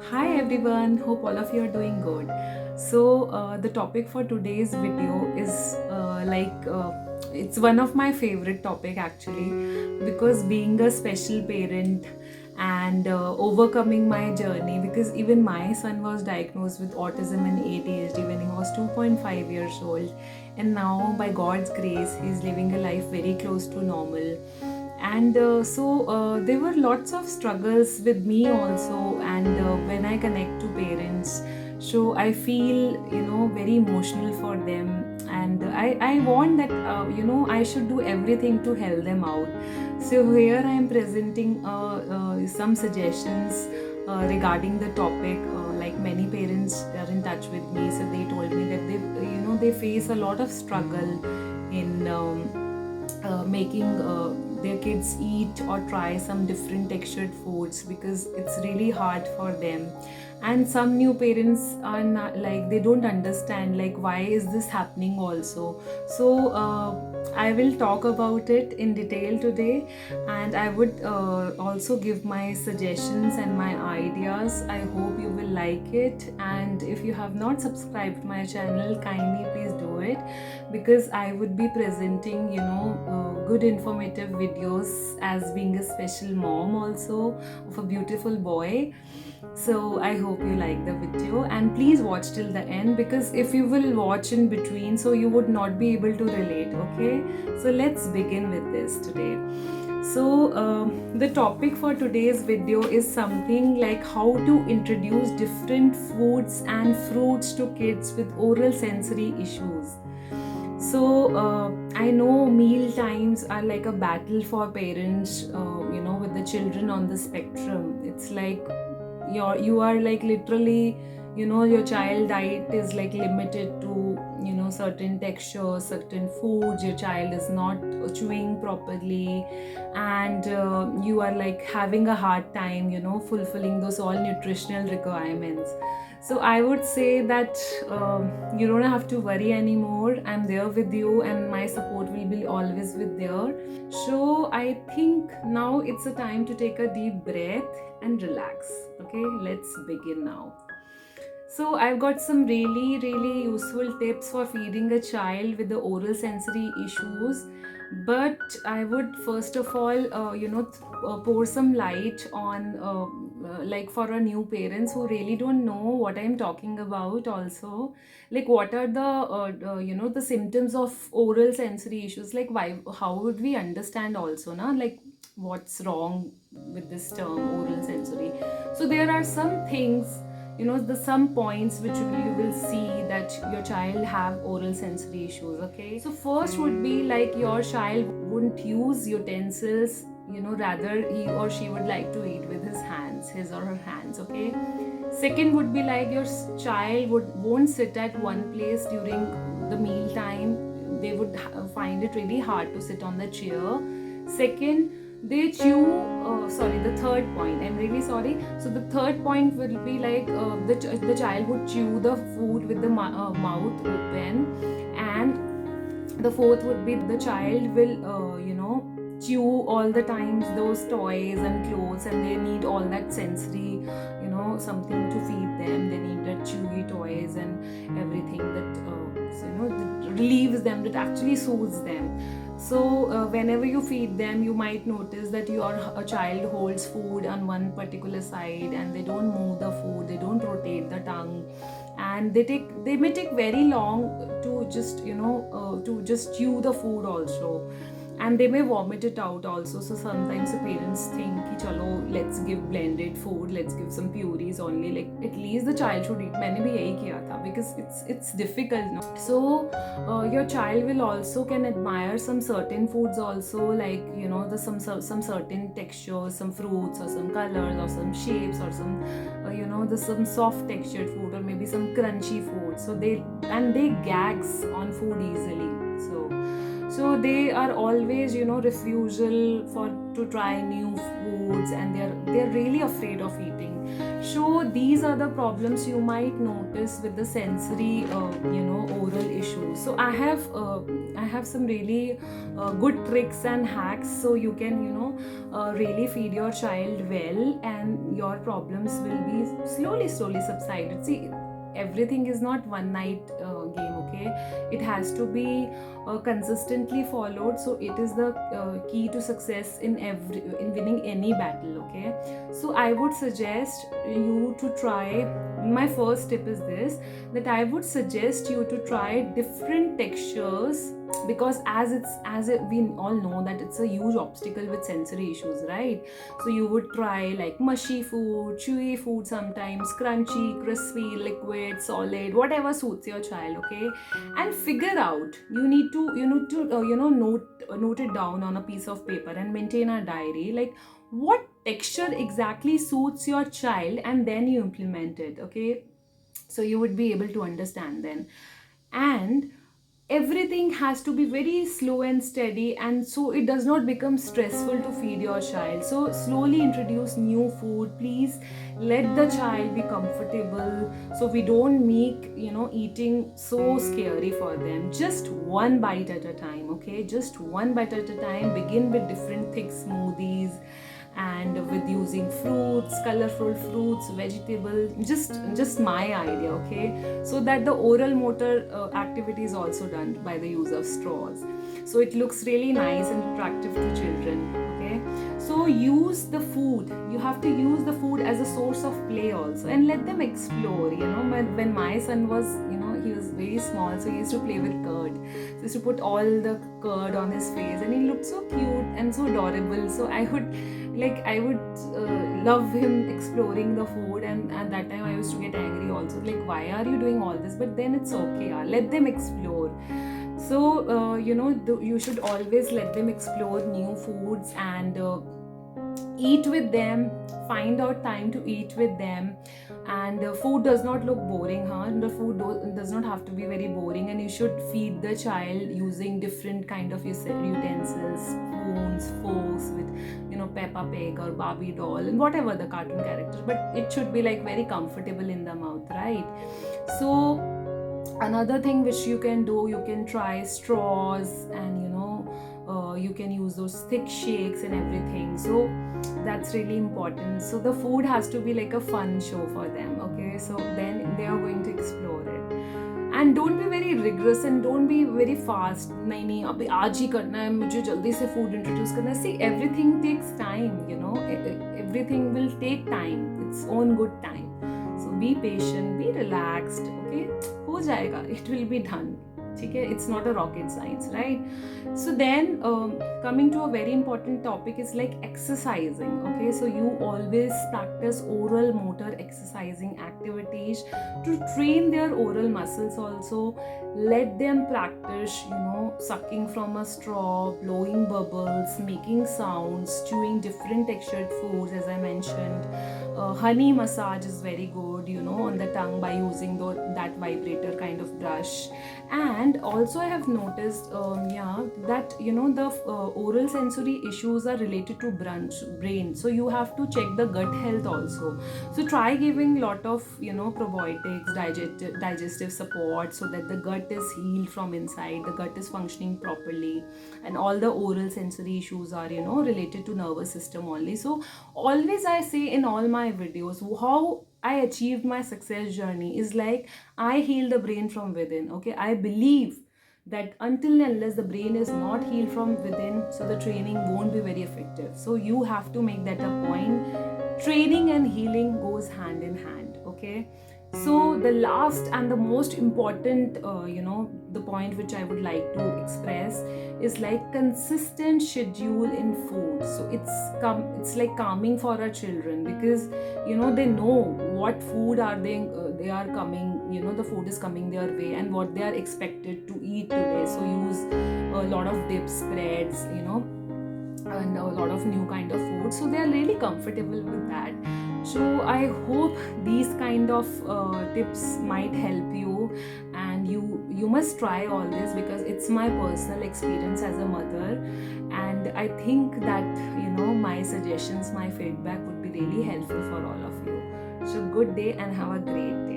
Hi everyone, hope all of you are doing good. The topic for today's video is it's one of my favorite topic actually, because being a special parent and overcoming my journey, because even my son was diagnosed with autism and ADHD when he was 2.5 years old, and now by God's grace he's living a life very close to normal. And there were lots of struggles with me also, and when I connect to parents, so I feel very emotional for them, and I want that I should do everything to help them out. So here I am presenting some suggestions regarding the topic. Like many parents are in touch with me, so they told me that they face a lot of struggle in making their kids eat or try some different textured foods, because it's really hard for them. And some new parents are not, like, they don't understand like why is this happening also. I will talk about it in detail today, and I would also give my suggestions and my ideas. I hope you will like it, and if you have not subscribed my channel, kindly please do it, because I would be presenting good informative videos as being a special mom also of a beautiful boy. So I hope you like the video, and please watch till the end, because if you will watch in between, so you would not be able to relate. Okay, so let's begin with this today. The topic for today's video is something like how to introduce different foods and fruits to kids with oral sensory issues. I know meal times are like a battle for parents, with the children on the spectrum. It's like you are like literally, your child diet is like limited to, certain textures, certain foods. Your child is not chewing properly, and you are like having a hard time, fulfilling those all nutritional requirements. So I would say that you don't have to worry anymore. I'm there with you, and my support will be always with there. So I think now it's a time to take a deep breath and relax. Okay, let's begin now. So I've got some really, really useful tips for feeding a child with the oral sensory issues. But I would first of all, pour some light on, like for our new parents who really don't know what I'm talking about. Also, like what are the, the symptoms of oral sensory issues? Like why? How would we understand also, na? Like what's wrong with this term oral sensory? So there are some things, the some points which you will see that your child have oral sensory issues. Okay, so first would be like your child wouldn't use utensils, rather he or she would like to eat with his or her hands. Okay, second would be like your child won't sit at one place during the meal time. They would find it really hard to sit on the chair. Second, they chew, sorry, the third point, I'm really sorry. So the third point will be like the child would chew the food with the mouth open. And the fourth would be the child will chew all the times those toys and clothes, and they need all that sensory, something to feed them. They need the chewy toys and everything that that relieves them, that actually soothes them. So whenever you feed them, you might notice that your a child holds food on one particular side, and they don't move the food, they don't rotate the tongue, and they may take very long to just to just chew the food also, and they may vomit it out also. So sometimes the parents think ki chalo, let's give blended food, let's give some purees only, like at least the child should eat. मैंने भी यही किया था, because it's difficult, no? So your child will also can admire some certain foods also, like the some certain textures, some fruits or some colors or some shapes or some the some soft textured food, or maybe some crunchy food. So they gags on food easily. So they are always refusal for to try new foods, and they're really afraid of eating. So these are the problems you might notice with the sensory oral issues. So I have some really good tricks and hacks, so you can really feed your child well, and your problems will be slowly subsided. See, everything is not one night game, okay? It has to be consistently followed. So it is the key to success in winning any battle, okay? So I would suggest you to try. My first tip is this, that I would suggest you to try different textures, because we all know that it's a huge obstacle with sensory issues, right? So you would try like mushy food, chewy food, sometimes crunchy, crispy, liquid, solid, whatever suits your child, okay? And figure out, note it down on a piece of paper and maintain a diary, like what texture exactly suits your child, and then you implement it, okay? So you would be able to understand then. And everything has to be very slow and steady, and so it does not become stressful to feed your child. So slowly introduce new food, please. Let the child be comfortable, so we don't make eating so scary for them. Just one bite at a time, okay? Just one bite at a time. Begin with different thick smoothies, and with using fruits, colorful fruits, vegetable, just my idea, okay? So that the oral motor activity is also done by the use of straws, so it looks really nice and attractive to children, okay? So use the food, you have to use the food as a source of play also, and let them explore. When my son was, he was very small, so he used to play with curd. So he used to put all the curd on his face, and he looked so cute and so adorable. So I would love him exploring the food, and at that time I used to get angry also, like, why are you doing all this? But then it's okay, let them explore. So you should always let them explore new foods, and eat with them. Find out time to eat with them, and food does not look boring, the food does not have to be very boring, and you should feed the child using different kind of utensils, spoons, forks, with Peppa Pig or Barbie doll, and whatever the cartoon character, but it should be like very comfortable in the mouth, right? So another thing which you can do, you can try straws, and you can use those thick shakes and everything. So that's really important. So the food has to be like a fun show for them, okay? So then they are going to explore it. And don't be very rigorous, and don't be very fast. नहीं अभी आज ही करना है, मुझे जल्दी से food introduce करना है. See, everything takes time, everything will take time, its own good time. So be patient, be relaxed, okay? हो जाएगा, it will be done. Okay, it's not a rocket science, right? So then coming to a very important topic is like exercising, okay? So you always practice oral motor exercising activities to train their oral muscles also. Let them practice sucking from a straw, blowing bubbles, making sounds, chewing different textured foods, as I mentioned. Honey massage is very good, on the tongue, by using that vibrator kind of brush. And also I have noticed that the oral sensory issues are related to brain, so you have to check the gut health also. So try giving lot of probiotics, digestive support, so that the gut is healed from inside, the gut is functioning properly, and all the oral sensory issues are related to nervous system only. So always I say in all my videos, how I achieved my success journey is like, I heal the brain from within, okay? I believe that until and unless the brain is not healed from within, so the training won't be very effective. So you have to make that a point. Training and healing goes hand in hand, okay? So the last and the most important the point which I would like to express is like consistent schedule in food. So it's like calming for our children, because they know what food are they are coming, the food is coming their way, and what they are expected to eat today. So use a lot of dip spreads, and a lot of new kind of food, so they are really comfortable with that. So I hope these kind of tips might help you, and you must try all this, because it's my personal experience as a mother, and I think that my suggestions, my feedback would be really helpful for all of you. So good day and have a great day.